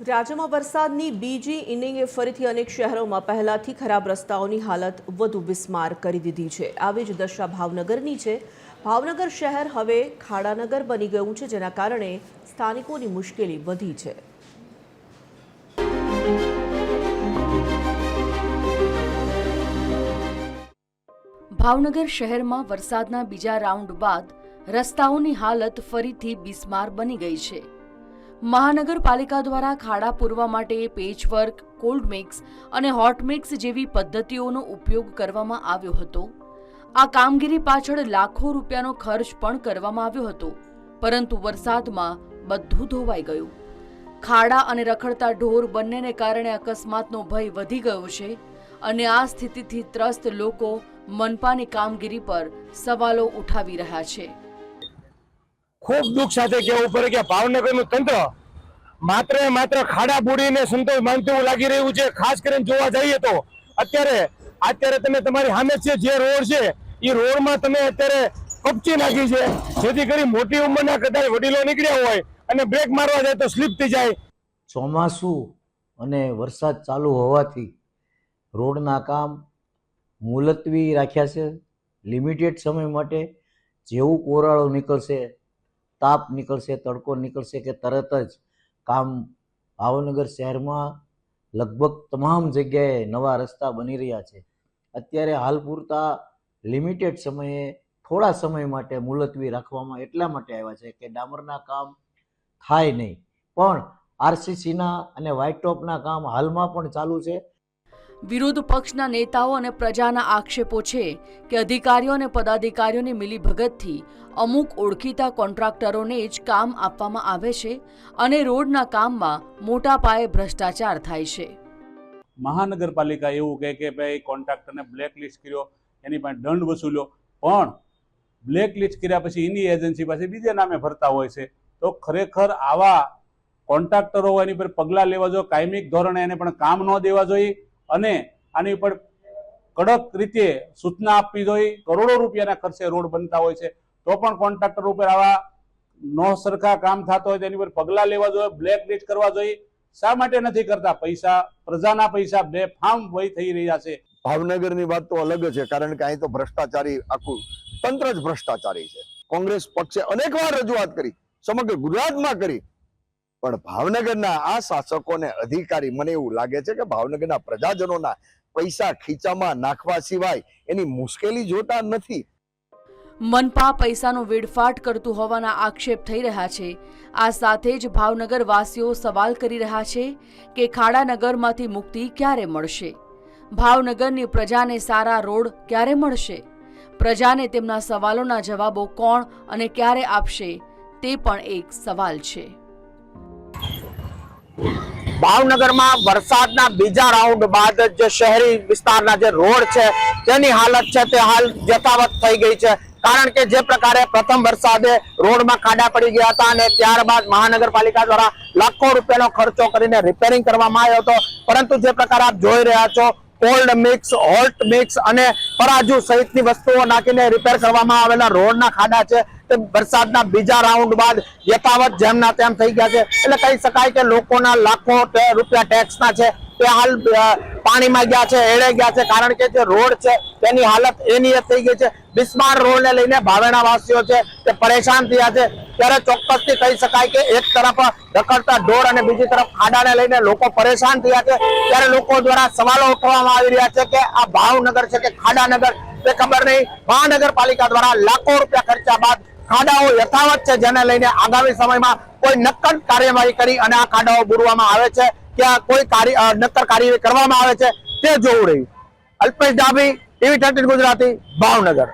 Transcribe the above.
રાજ્યમાં વરસાદની બીજી ઇનિંગે ફરીથી અનેક શહેરોમાં પહેલાથી ખરાબ રસ્તાઓની હાલત વધુ બિસ્માર કરી દીધી છે। આવી જ દશા ભાવનગરની છે। ભાવનગર શહેર હવે ખાડાનગર બની ગયું છે, જેના કારણે સ્થાનિકોની મુશ્કેલી વધી છે। ભાવનગર શહેરમાં વરસાદના બીજા રાઉન્ડ બાદ રસ્તાઓની હાલત ફરીથી બિસ્માર બની ગઈ છે। મહાનગરપાલિકા દ્વારા ખાડા પૂરવા માટે પેચવર્ક, કોલ્ડ મિક્સ અને હોટ મિક્સ જેવી પદ્ધતિઓનો ઉપયોગ કરવામાં આવ્યો હતો। આ કામગીરી પાછળ લાખો રૂપિયાનો ખર્ચ પણ કરવામાં આવ્યો હતો, પરંતુ વરસાદમાં બધું ધોવાઈ ગયું। ખાડા અને રખડતા ઢોર બંનેને કારણે અકસ્માતનો ભય વધી ગયો છે અને આ સ્થિતિથી ત્રસ્ત લોકો મનપાની કામગીરી પર સવાલો ઉઠાવી રહ્યા છે। खूब दुख साथे कहेवुं पड़े के भावनगरनुं तंत्र मात्र खाड़ा बूड़ीने संतोष मानते एवुं लागी रह्युं छे। खास करीने जोवा जईए तो अत्यारे तमे तमारी सामे छे जे रोड छे ई रोडमां तमे अत्यारे कपची नाखी छे, जेथी करी मोटी उंमરના कदाच वडीलो નીકળ્યા હોય અને બ્રેક મારવા જાય તો સ્લીપ થઈ જાય। ચોમાસું અને વરસાદ ચાલુ હોવાથી રોડના કામ મુલતવી રાખ્યા છે। લિમિટેડ સમય માટે જેવું કોરાળો નીકળશે, તાપ નીકળશે, તડકો નીકળશે કે તરત જ કામ ભાવનગર શહેરમાં લગભગ તમામ જગ્યાએ નવા રસ્તા બની રહ્યા છે। અત્યારે હાલ પૂરતા લિમિટેડ સમયે થોડા સમય માટે મુલતવી રાખવામાં એટલા માટે આવ્યા છે કે ડામરના કામ થાય નહીં, પણ આરસીસીના અને વ્હાઇટ ટોપના કામ હાલમાં પણ ચાલુ છે। વિરોધ પક્ષના નેતાઓ અને પ્રજાના આક્ષેપો છે કે અધિકારીઓ અને પદાધિકારીઓની મિલીભગતથી અમુક ઓળખીતા કોન્ટ્રાક્ટરોને જ કામ આપવામાં આવે છે અને રોડના કામમાં મોટા પાયે ભ્રષ્ટાચાર થાય છે। મહાનગરપાલિકા એવું કહે કે ભાઈ કોન્ટ્રાક્ટરને બ્લેકલિસ્ટ કર્યો, એની પાસે દંડ વસૂલ્યો, પણ બ્લેકલિસ્ટ કર્યા પછી એની એજન્સી પાસે બીજે નામે ભરતા હોય છે। તો ખરેખર આવા કોન્ટ્રાક્ટરો એની પર પગલાં લેવા જોઈએ, કાયમિક ધોરણે એને પણ કામ ન દેવા જોઈએ અને આની પર કડક રીતે સૂચના આપવી જોઈએ। કરોડો રૂપિયાના ખર્ચે રોડ બનતા હોય છે, તો પણ કોન્ટ્રાક્ટર ઉપર આવા નો સરખા કામ થતો હોય તેની પર પગલાં લેવા જોઈએ, બ્લેકલિસ્ટ કરવા જોઈએ। શા માટે નથી કરતા? પૈસા, પ્રજાના પૈસા બેફામ વહી થઈ રહ્યા છે। ભાવનગરની વાત તો અલગ છે, કારણ કે અહીં તો ભ્રષ્ટાચારી આખું તંત્ર જ ભ્રષ્ટાચારી છે। કોંગ્રેસ પક્ષે અનેકવાર રજૂઆત કરી, સમગ્ર ગુજરાતમાં કરી, પણ ભાવનગરના આ શાસકોને અધિકારી મને એવું લાગે છે કે ભાવનગરના પ્રજાજનોના પૈસા ખીચામાં નાખવા સિવાય એની મુશ્કેલી જોતા નથી। મનપા પૈસાનો વેડફાટ કરતું હોવાના આક્ષેપ થઈ રહ્યા છે। આ સાથે જ ભાવનગર વાસીઓ સવાલ કરી રહ્યા છે કે ખાડાનગરમાંથી મુક્તિ ક્યારે મળશે? ભાવનગરની પ્રજાને સારા રોડ ક્યારે મળશે? પ્રજાને તેમના સવાલોના જવાબો કોણ અને ક્યારે આપશે તે પણ એક સવાલ છે। ભાવનગરમાં વરસાદના બીજા રાઉન્ડ બાદ જે શહેરી વિસ્તારના જે રોડ છે તેની હાલત છે તે હાલ યથાવત થઈ ગઈ છે। કારણ કે જે પ્રકારે પ્રથમ વરસાદે રોડમાં ખાડા પડી ગયા હતા અને ત્યારબાદ મહાનગરપાલિકા દ્વારા લાખો રૂપિયાનો ખર્ચો કરીને રિપેરિંગ કરવામાં આવ્યો હતો, પરંતુ જે પ્રકારે આપ જોઈ રહ્યા છો કોલ્ડ મિક્સ, હોટ મિક્સ અને પરાજુ સહિતની વસ્તુઓ નાખીને રિપેર કરવામાં આવેલા રોડના ખાડા છે તે વરસાદના બીજા રાઉન્ડ બાદ યથાવત જેમના તેમ થઈ ગયા છે। એટલે કહી શકાય કે લોકોના લાખો રૂપિયા ટેક્સના છે તે હાલ પાણીમાં ગયા છે, એળે ગયા છે, કારણ કે જે રોડ છે તેની હાલત એની થઈ ગઈ છે। બિસ્માર રોડને લઈને ભાવેણા વાસીઓ છે તે પરેશાન થયા છે। ત્યારે ચોક્કસથી કહી શકાય કે એક તરફ રખડતા ઢોર અને બીજી તરફ ખાડાને લઈને લોકો પરેશાન થયા છે। ત્યારે લોકો દ્વારા સવાલો ઉઠાવવામાં આવી રહ્યા છે કે આ ભાવનગર છે કે ખાડાનગર તે ખબર નહીં। મહાનગરપાલિકા દ્વારા લાખો રૂપિયા ખર્ચા બાદ ખાડાઓ યથાવત છે, જેને લઈને આગામી સમયમાં કોઈ નક્કર કાર્યવાહી કરી અને આ ખાડાઓ બુરવામાં આવે છે કે કોઈ નક્કર કાર્યવાહી કરવામાં આવે છે તે જોવું રહ્યું। અલ્પેશ ડાભી, TV 13 ગુજરાતી, ભાવનગર।